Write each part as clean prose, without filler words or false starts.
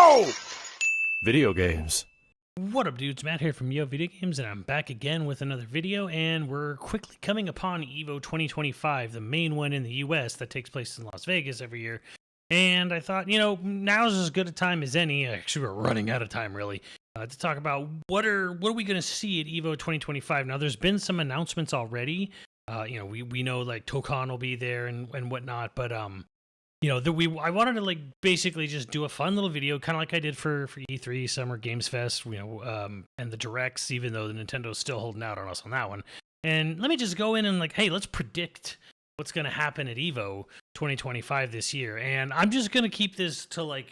YoVideogames. Video games. What up, dudes? Matt here from YoVideogames, and I'm back again with another video, and we're quickly coming upon EVO 2025, the main one in the US that takes place in Las Vegas every year. And I thought, now's as good a time as any. Actually, we're running out of time, really, to talk about what are we going to see at EVO 2025. Now, there's been some announcements already. We know like Tekken will be there and whatnot, but I wanted to basically just do a fun little video, kind of like I did for E3 Summer Games Fest, and the directs, even though the Nintendo's still holding out on us on that one. And let me just go in and hey, let's predict what's going to happen at EVO 2025 this year. And I'm just going to keep this to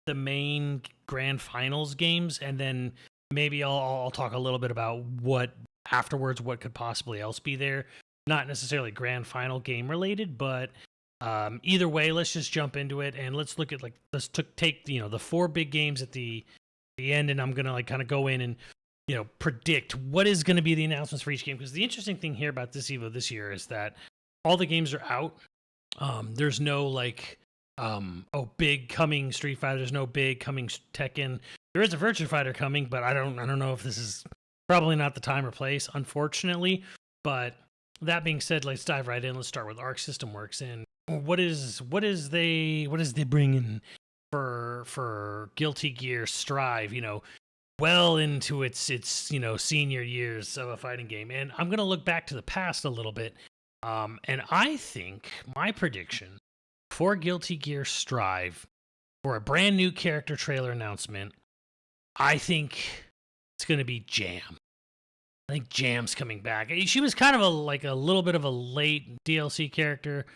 the main grand finals games, and then maybe I'll talk a little bit about what afterwards, what could possibly else be there. Not necessarily grand final game related, but either way, let's just jump into it and let's look at take the four big games at the end, and I'm gonna kind of go in and predict what is going to be the announcements for each game. Because the interesting thing here about this EVO this year is that all the games are out. There's no big coming Street Fighter. There's no big coming Tekken. There is a Virtua Fighter coming, but I don't know if this is probably not the time or place, unfortunately. But that being said, let's dive right in. Let's start with Arc System Works. And what is they bringing for Guilty Gear Strive, well into its senior years of a fighting game. And I'm gonna look back to the past a little bit, and I think my prediction for Guilty Gear Strive, for a brand new character trailer announcement, I think it's gonna be Jam. I think Jam's coming back. She was kind of a little bit of a late DLC character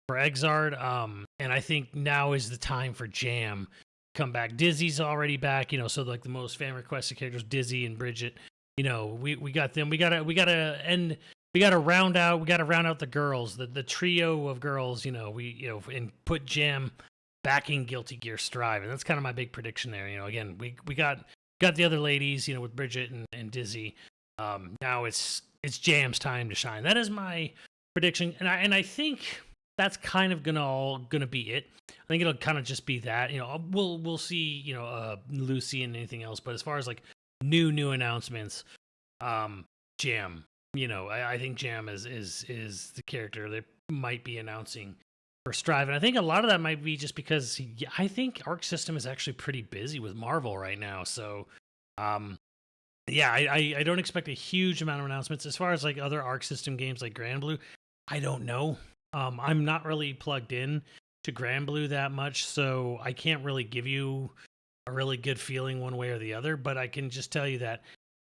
for Exard, and I think now is the time for Jam to come back. Dizzy's already back, so the most fan requested characters, Dizzy and Bridget. We got them. We gotta round out the girls, the trio of girls. And put Jam back in Guilty Gear Strive, and that's kind of my big prediction there. Again, we got the other ladies, with Bridget and Dizzy. Now it's Jam's time to shine. That is my prediction, and I think that's kind of gonna be it. I think it'll kind of just be that. We'll see. Lucy and anything else. But as far as new announcements, Jam. I think Jam is the character they might be announcing for Strive, and I think a lot of that might be just because I think Arc System is actually pretty busy with Marvel right now. So, I don't expect a huge amount of announcements. As far as other Arc System games like Grand Blue, I don't know. I'm not really plugged in to Grand Blue that much, so I can't really give you a really good feeling one way or the other, but I can just tell you that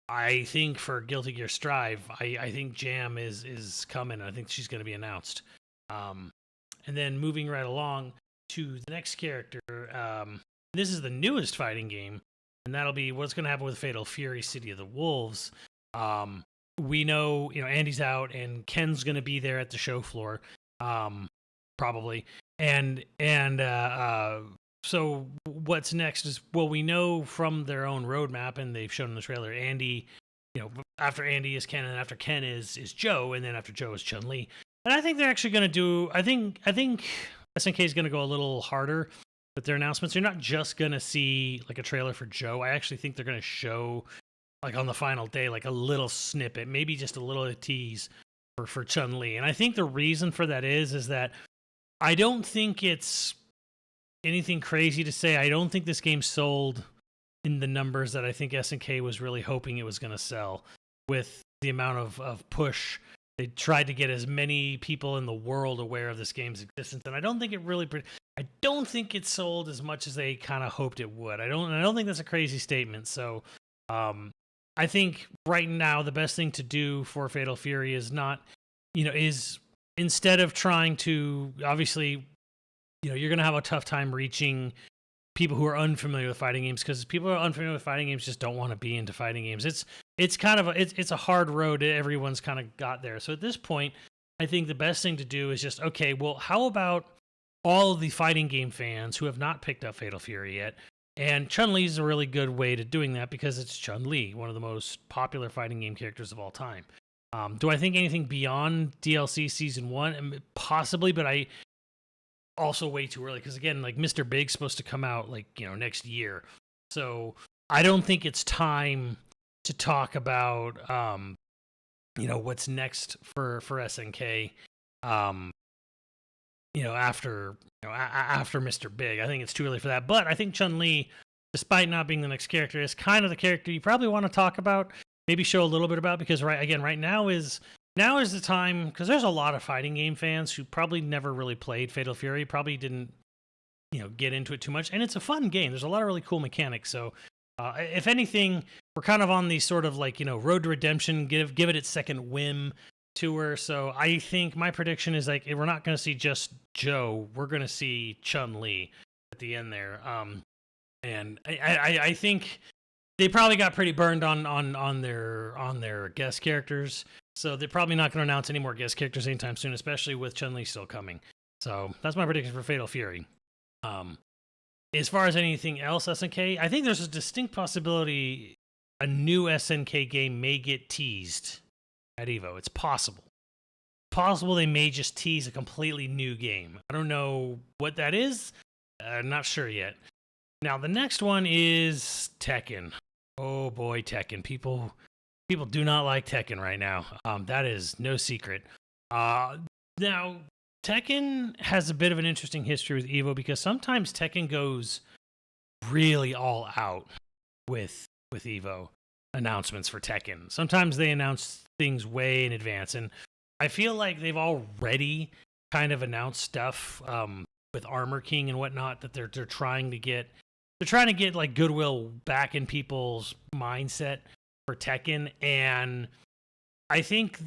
I think for Guilty Gear Strive, I think Jam is coming. I think she's going to be announced. And then moving right along to the next character, this is the newest fighting game, and that'll be what's going to happen with Fatal Fury City of the Wolves. We know, Andy's out, and Ken's going to be there at the show floor. Probably. And so what's next is, we know from their own roadmap, and they've shown in the trailer, Andy, after Andy is Ken, and after Ken is Joe, and then after Joe is Chun-Li. And I think they're actually going to do, I think SNK is going to go a little harder with their announcements. You're not just going to see a trailer for Joe. I actually think they're going to show on the final day, a little snippet, maybe just a little tease for Chun-Li. And I think the reason for that is that I don't think it's anything crazy to say. I don't think this game sold in the numbers that I think SNK was really hoping it was going to sell, with the amount of push. They tried to get as many people in the world aware of this game's existence, and I don't think it sold as much as they kind of hoped it would. I don't think that's a crazy statement. So, I think right now the best thing to do for Fatal Fury is is instead of trying to, obviously, you're going to have a tough time reaching people who are unfamiliar with fighting games, because people who are unfamiliar with fighting games just don't want to be into fighting games. It's kind of it's a hard road. Everyone's kind of got there. So at this point, I think the best thing to do is just, okay, well, how about all of the fighting game fans who have not picked up Fatal Fury yet? And Chun-Li is a really good way to doing that, because it's Chun-Li, one of the most popular fighting game characters of all time. Do I think anything beyond DLC Season 1? Possibly, but also way too early because again, like Mr. Big's supposed to come out like next year, so I don't think it's time to talk about what's next for SNK. After after Mr. Big, I think it's too early for that. But I think Chun-Li, despite not being the next character, is kind of the character you probably want to talk about, maybe show a little bit about, because right now is the time, because there's a lot of fighting game fans who probably never really played Fatal Fury, probably didn't get into it too much, and it's a fun game. There's a lot of really cool mechanics. So if anything, we're kind of on the sort of like road to redemption, give it its second whim tour. So I think my prediction is like we're not going to see just Joe, we're going to see Chun-Li at the end there. And I think they probably got pretty burned on their guest characters, so they're probably not going to announce any more guest characters anytime soon, especially with Chun-Li still coming. So that's my prediction for Fatal Fury. As far as anything else, SNK, I think there's a distinct possibility a new SNK game may get teased at EVO. It's possible. Possible they may just tease a completely new game. I don't know what that is. I'm not sure yet. Now, the next one is Tekken. Oh boy, Tekken. People do not like Tekken right now. That is no secret. Now, Tekken has a bit of an interesting history with EVO because sometimes Tekken goes really all out with EVO announcements for Tekken. Sometimes they announce things way in advance, and I feel like they've already kind of announced stuff with Armor King and whatnot that they're trying to get. They're trying to get like goodwill back in people's mindset for Tekken, and I think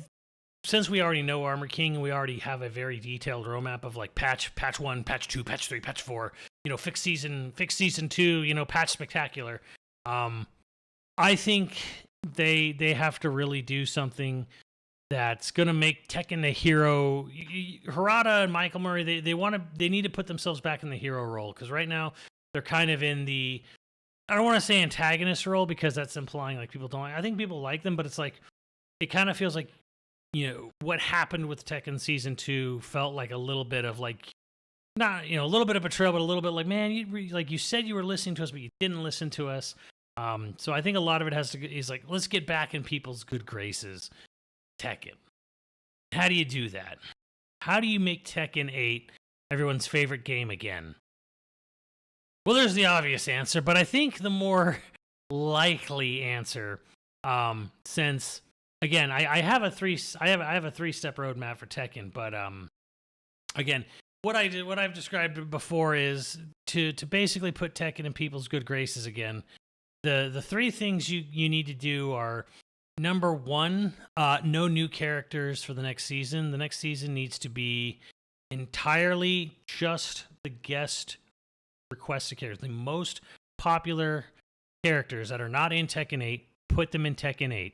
since we already know Armor King and we already have a very detailed roadmap of like patch 1, patch 2, patch 3, patch 4, fix season 2, patch spectacular. I think they have to really do something that's gonna make Tekken a hero. Harada and Michael Murray, they need to put themselves back in the hero role, because right now they're kind of in the, I don't want to say antagonist role because that's implying like people don't. I think people like them, but it's like it kind of feels like what happened with Tekken season 2 felt like a little bit of like, not a little bit of betrayal, but a little bit like, man, you said you were listening to us, but you didn't listen to us. So I think a lot of it is like, let's get back in people's good graces. Tekken. How do you do that? How do you make Tekken 8 everyone's favorite game again? Well, there's the obvious answer, but I think the more likely answer, since again, I have a 3-step roadmap for Tekken, but again, what I've described before is to basically put Tekken in people's good graces again. The 3 things you need to do are, number 1, no new characters for the next season. The next season needs to be entirely just the guest requested characters. The most popular characters that are not in Tekken 8, put them in Tekken 8.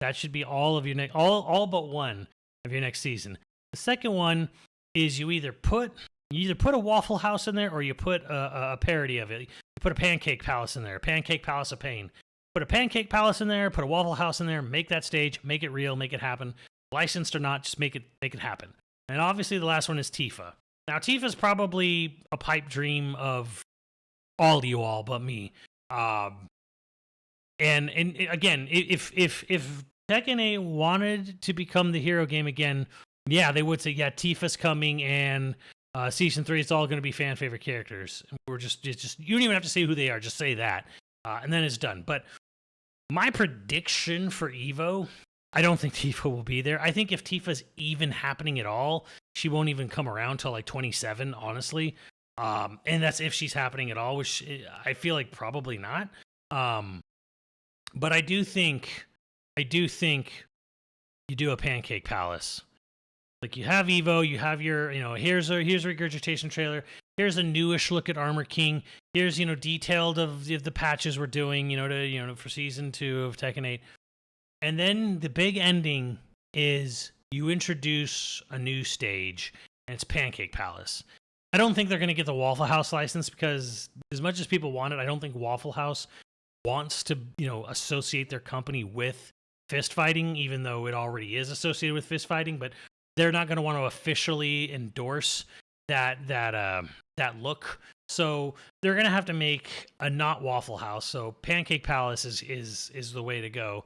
That should be all of your all but one of your next season. The second one is you either put a Waffle House in there, or you put a parody of it. You put a Pancake Palace in there, a Pancake Palace of Pain. Put a Pancake Palace in there, put a Waffle House in there, make that stage, make it real, make it happen. Licensed or not, just make it happen. And obviously the last one is Tifa. Now Tifa's probably a pipe dream of all but me. And again, if Tekken 8 wanted to become the hero game again, yeah, they would say, yeah, Tifa's coming, and season 3, it's all going to be fan favorite characters. We're just you don't even have to say who they are, just say that, and then it's done. But my prediction for EVO, I don't think Tifa will be there. I think if Tifa's even happening at all, she won't even come around till like 27, honestly. And that's if she's happening at all, which I feel like probably not. But I do think you do a Pancake Palace. Like, you have EVO, you have your, here's a regurgitation trailer. Here's a newish look at Armor King. Here's, detailed of the patches we're doing, for season 2 of Tekken 8. And then the big ending is you introduce a new stage, and it's Pancake Palace. I don't think they're going to get the Waffle House license, because as much as people want it, I don't think Waffle House wants to, associate their company with fist fighting, even though it already is associated with fist fighting. But they're not going to want to officially endorse that look. So they're gonna have to make a not Waffle House. So Pancake Palace is the way to go.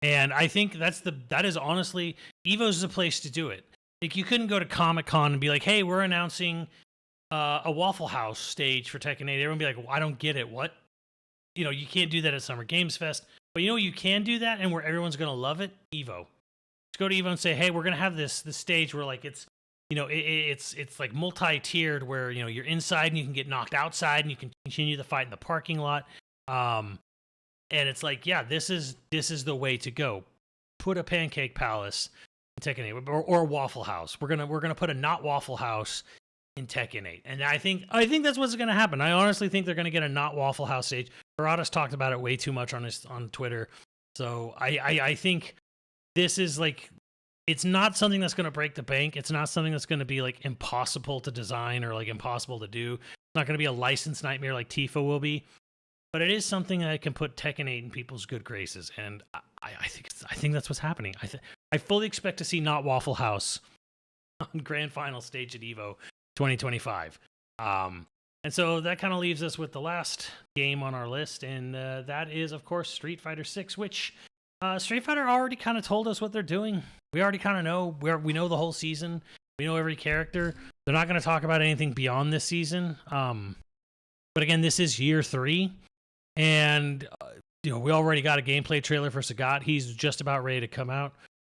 And I think that is honestly, EVO's the place to do it. Like, you couldn't go to Comic-Con and be like, hey, we're announcing a Waffle House stage for Tekken 8. Everyone be like, well, I don't get it. What? You know, you can't do that at Summer Games Fest. But you know, you can do that, and where everyone's gonna love it. EVO. Just go to EVO and say, hey, we're gonna have this stage where like it's, you know, it's like multi-tiered, where, you know, you're inside and you can get knocked outside and you can continue the fight in the parking lot. And it's like, yeah, this is the way to go. Put a Pancake Palace in Tekken 8, or a Waffle House. We're gonna put a not Waffle House in Tekken 8, and I think that's what's gonna happen. I honestly think they're gonna get a not Waffle House stage. Murata's talked about it way too much on Twitter, so I think this is like, it's not something that's gonna break the bank. It's not something that's gonna be like impossible to design or like impossible to do. It's not gonna be a license nightmare like Tifa will be. But it is something that can put Tekken 8 in people's good graces, and I think that's what's happening. I fully expect to see not Waffle House on Grand Final stage at EVO 2025. And so that kind of leaves us with the last game on our list, and that is, of course, Street Fighter 6, which Street Fighter already kind of told us what they're doing. We already kind of know we know the whole season. We know every character. They're not going to talk about anything beyond this season. But again, this is year 3. And, you know, we already got a gameplay trailer for Sagat. He's just about ready to come out.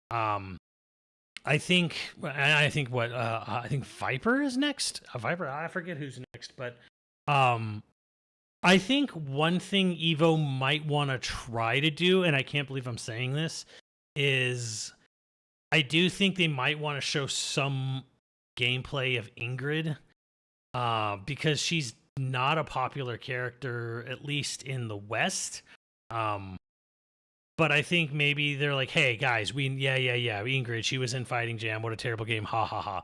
I think Viper is next. Viper, I forget who's next, but I think one thing EVO might want to try to do, and I can't believe I'm saying this, is I do think they might want to show some gameplay of Ingrid, because she's not a popular character, at least in the West. But I think maybe they're like, hey guys, Ingrid, she was in Fighting Jam, what a terrible game, ha ha ha.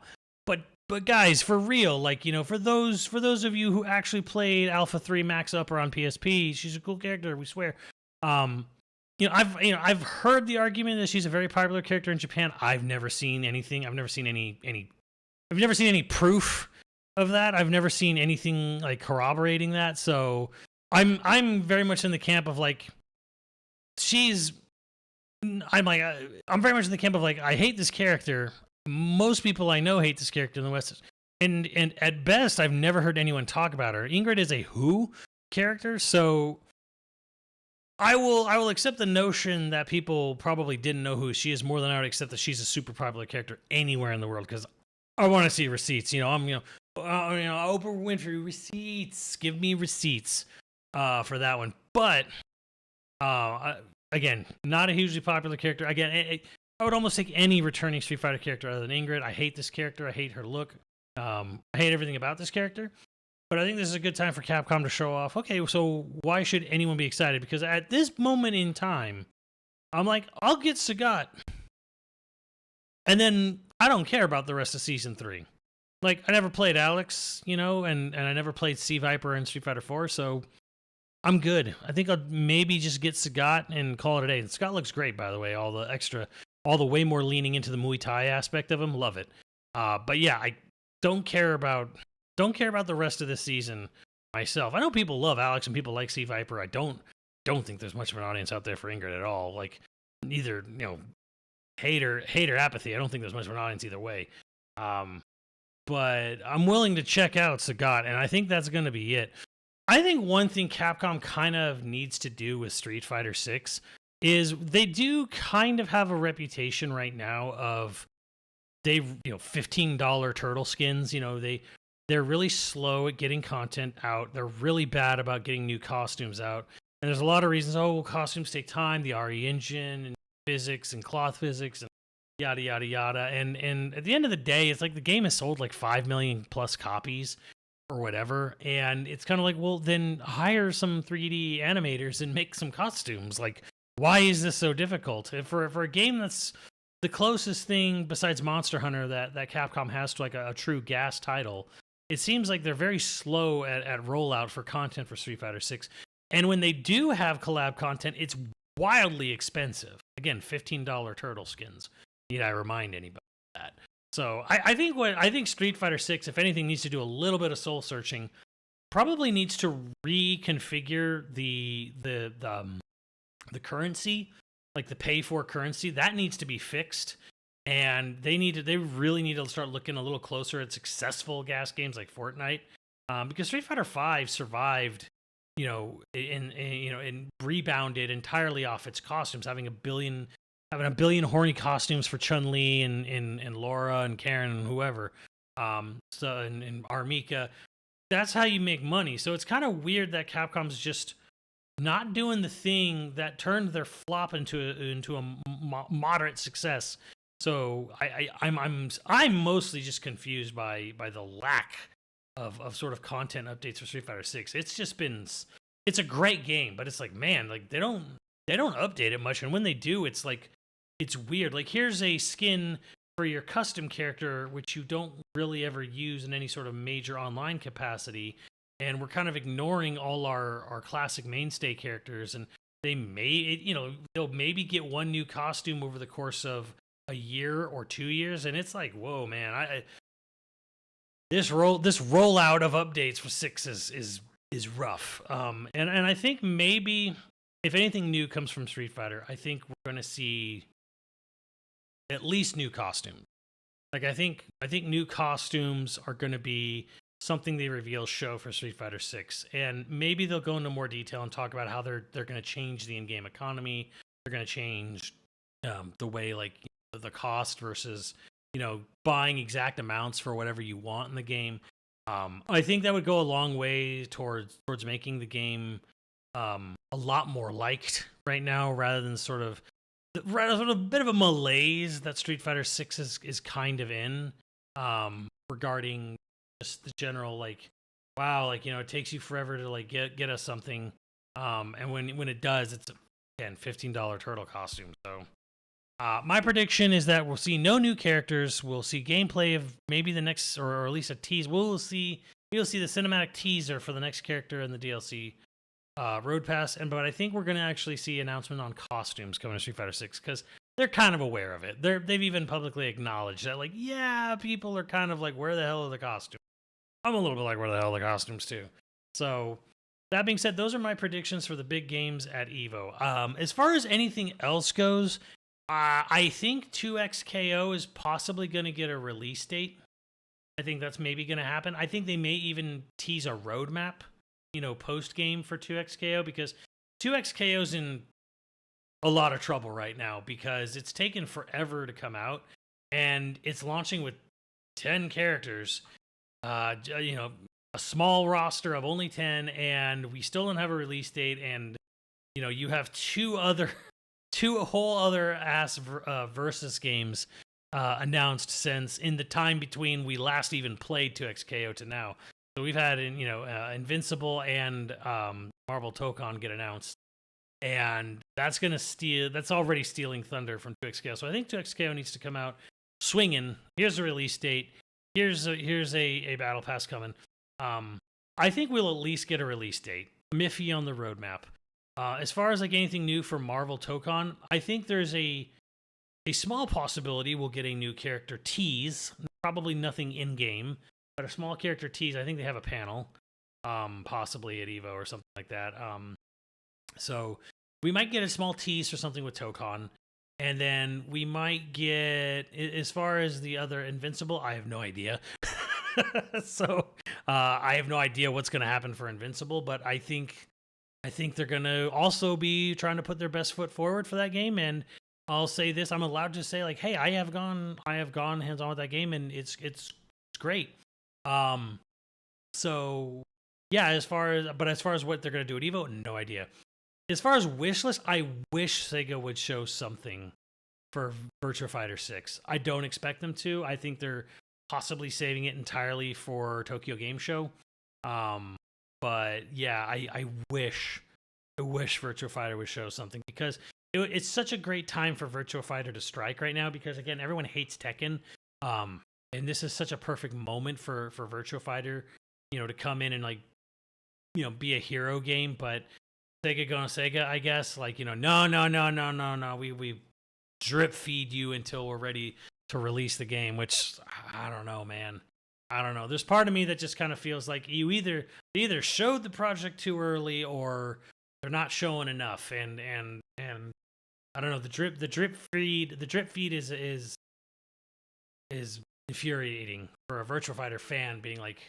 But guys, for real, like, you know, for those of you who actually played Alpha 3 Max Upper on PSP, she's a cool character, we swear. I've heard the argument that she's a very popular character in Japan. I've never seen anything. I've never seen any proof of that. I've never seen anything like corroborating that. So I'm very much in the camp of like, I'm very much in the camp of like, I hate this character. Most people I know hate this character in the West. And at best, I've never heard anyone talk about her. Ingrid is a Who character, so I will accept the notion that people probably didn't know who she is more than I would accept that she's a super popular character anywhere in the world, because I want to see receipts. You know, Oprah Winfrey receipts. Give me receipts for that one. But again, not a hugely popular character. Again, I would almost take any returning Street Fighter character other than Ingrid. I hate this character. I hate her look. I hate everything about this character. But I think this is a good time for Capcom to show off, okay, so why should anyone be excited? Because at this moment in time, I'm like, I'll get Sagat. And then I don't care about the rest of Season 3. Like, I never played Alex, you know, and I never played C Viper in Street Fighter 4, so I'm good. I think I'll maybe just get Sagat and call it a day. And Sagat looks great, by the way, all the way more leaning into the Muay Thai aspect of him. Love it. But yeah, I don't care about the rest of this season myself. I know people love Alex and people like C Viper. I don't think there's much of an audience out there for Ingrid at all. Like, neither, you know, hate or apathy. I don't think there's much of an audience either way. But I'm willing to check out Sagat, and I think that's going to be it. I think one thing Capcom kind of needs to do with Street Fighter 6 is they do kind of have a reputation right now of $15 turtle skins. You know, they're really slow at getting content out. They're really bad about getting new costumes out. And there's a lot of reasons. Oh, costumes take time, the RE engine and physics and cloth physics and yada, yada, yada. And at the end of the day, it's like the game has sold like 5 million plus copies or whatever. And it's kind of like, well, then hire some 3D animators and make some costumes. Like, why is this so difficult? For a game that's the closest thing besides Monster Hunter that Capcom has to like a true gas title, it seems like they're very slow at rollout for content for Street Fighter 6. And when they do have collab content, it's wildly expensive. Again, $15 turtle skins. Need I remind anybody of that? So I think Street Fighter 6, if anything, needs to do a little bit of soul searching. Probably needs to reconfigure the currency, like the pay for currency. That needs to be fixed. And they really need to start looking a little closer at successful gas games like Fortnite, because Street Fighter V survived, and rebounded entirely off its costumes, having a billion horny costumes for Chun-Li and Laura and Karen and whoever, and Armika. That's how you make money. So it's kind of weird that Capcom's just not doing the thing that turned their flop into a moderate success. So I'm mostly just confused by the lack of sort of content updates for Street Fighter 6. It's a great game, but it's like, man, like they don't update it much, and when they do, it's like it's weird. Like, here's a skin for your custom character, which you don't really ever use in any sort of major online capacity, and we're kind of ignoring all our classic mainstay characters, and they'll maybe get one new costume over the course of a year or 2 years, and it's like, whoa, man! This rollout of updates for 6 is rough. And I think maybe if anything new comes from Street Fighter, I think we're going to see at least new costumes. Like, I think new costumes are going to be something they reveal show for Street Fighter 6, and maybe they'll go into more detail and talk about how they're going to change the in-game economy. They're going to change the way, like, the cost versus buying exact amounts for whatever you want in the game. I think that would go a long way towards making the game a lot more liked right now, rather than sort of a bit of a malaise that Street Fighter 6 is kind of in, regarding just the general, like, wow, like, it takes you forever to like get us something, and when it does, it's again $15 turtle costume. So my prediction is that we'll see no new characters. We'll see gameplay of maybe the next, or at least a tease. We'll see the cinematic teaser for the next character in the DLC Road Pass. But I think we're going to actually see announcement on costumes coming to Street Fighter 6, because they're kind of aware of it. They've even publicly acknowledged that, like, yeah, people are kind of like, where the hell are the costumes? I'm a little bit like, where the hell are the costumes too? So that being said, those are my predictions for the big games at EVO. As far as anything else goes, I think 2XKO is possibly going to get a release date. I think that's maybe going to happen. I think they may even tease a roadmap, post-game for 2XKO, because 2XKO's in a lot of trouble right now because it's taken forever to come out, and it's launching with 10 characters, a small roster of only 10, and we still don't have a release date, and, you have two whole other ass versus games announced since in the time between we last even played 2XKO to now. So we've had Invincible and Marvel Tokon get announced, and that's already stealing thunder from 2XKO. So I think 2XKO needs to come out swinging. Here's a release date. Here's a battle pass coming. I think we'll at least get a release date. Miffy on the roadmap. As far as like anything new for Marvel Tokon, I think there's a small possibility we'll get a new character tease. Probably nothing in game, but a small character tease. I think they have a panel, possibly at EVO or something like that. So we might get a small tease for something with Tokon, and then we might get, as far as the other Invincible, I have no idea. So I have no idea what's going to happen for Invincible, but I think they're going to also be trying to put their best foot forward for that game. And I'll say this, I'm allowed to say, like, hey, I have gone hands-on with that game, and it's great. So yeah, as far as what they're going to do at EVO, no idea. As far as wish list, I wish Sega would show something for Virtua Fighter 6. I don't expect them to. I think they're possibly saving it entirely for Tokyo Game Show. But yeah, I wish Virtua Fighter would show something, because it's such a great time for Virtua Fighter to strike right now, because again, everyone hates Tekken. And this is such a perfect moment for Virtua Fighter, to come in and, like, be a hero game. But Sega going Sega, I guess, like, no. We drip feed you until we're ready to release the game, which I don't know, man. I don't know. There's part of me that just kind of feels like you either showed the project too early or they're not showing enough. And I don't know. The drip feed is infuriating for a Virtua Fighter fan, being like,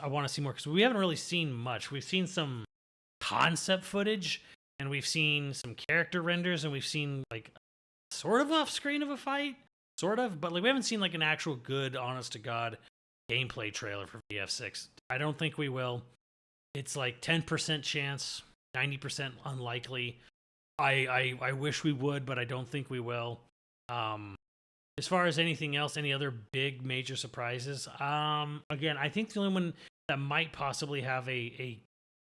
I want to see more, because we haven't really seen much. We've seen some concept footage and we've seen some character renders and we've seen like sort of off screen of a fight, sort of, but like we haven't seen like an actual good, honest to God gameplay trailer for VF6. I don't think we will. It's like 10% chance, 90% unlikely. I wish we would, but I don't think we will. As far as anything else, any other big major surprises? Again, I think the only one that might possibly have a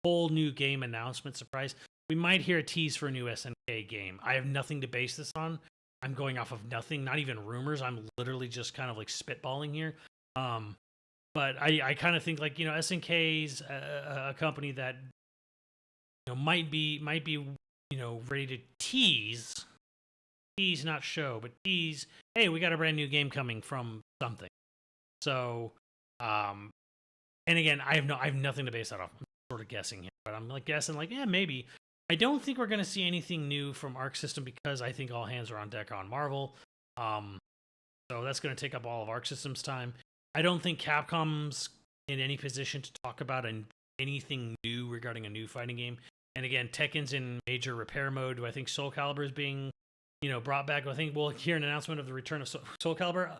whole new game announcement surprise, we might hear a tease for a new SNK game. I have nothing to base this on. I'm going off of nothing, not even rumors. I'm literally just kind of like spitballing here. But I kind of think like, SNK's a company that might be ready to tease, not show, but tease. Hey, we got a brand new game coming from something. So, and again, I have nothing to base that off. I'm sort of guessing here, but I'm like guessing like, yeah, maybe. I don't think we're going to see anything new from Arc System because I think all hands are on deck on Marvel. So that's going to take up all of Arc System's time. I don't think Capcom's in any position to talk about anything new regarding a new fighting game. And again, Tekken's in major repair mode. Do I think Soul Calibur is being, brought back? Do I think we'll hear an announcement of the return of Soul Calibur?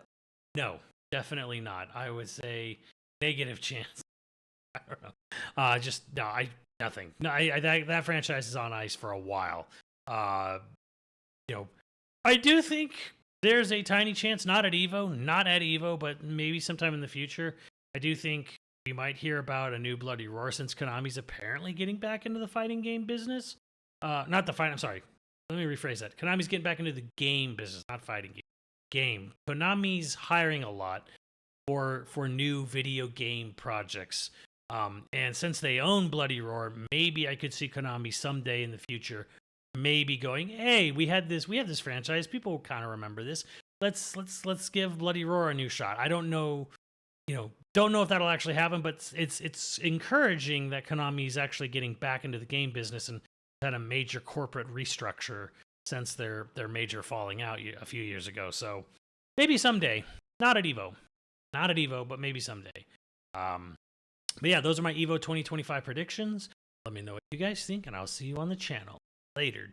No, definitely not. I would say negative chance. I don't know. Nothing. No, that franchise is on ice for a while. I do think there's a tiny chance, not at EVO, but maybe sometime in the future. I do think we might hear about a new Bloody Roar, since Konami's apparently getting back into the fighting game business. Not the fight. I'm sorry. Let me rephrase that. Konami's getting back into the game business, not fighting game. Konami's hiring a lot for new video game projects. And since they own Bloody Roar, maybe I could see Konami someday in the future maybe going, hey, we had this franchise, people kind of remember this, let's give Bloody Roar a new shot. I don't know if that'll actually happen, but it's encouraging that Konami is actually getting back into the game business and had a major corporate restructure since their major falling out a few years ago. So maybe someday, not at EVO, but maybe someday. But yeah, those are my EVO 2025 predictions. Let me know what you guys think, and I'll see you on the channel later.